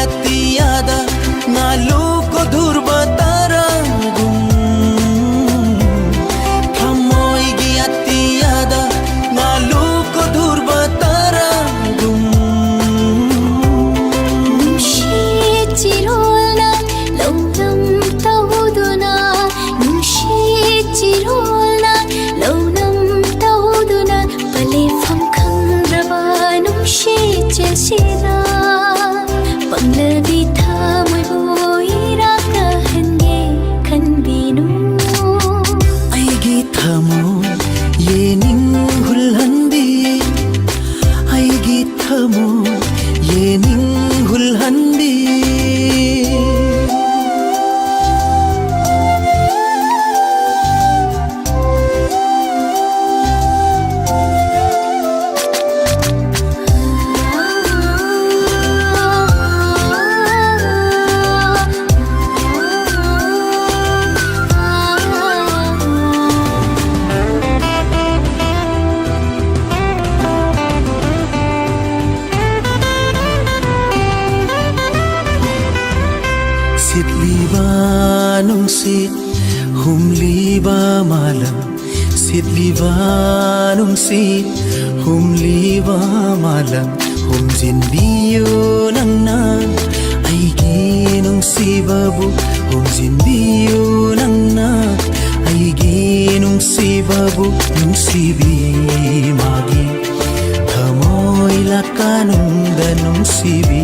atiada ngaluko durbataragum Kamoy gi atiada ngaluko durbataragum Numshirolna launam tawduna Numshirolna launam tawduna palefam khangraba numshirchesina Panglabi thamoy boira kahanye khanbinu Aigi thamo yening hulhandi Aigi thamo yening hulhandi Sitliba nung sit humliba malam Sitliba nung sit humliba malam Hum zinbiyo nang na ay ginong si babu Hum zinbiyo nang na ay ginong si babu Nung si bimagi Kamoy lakanong danong si bimagi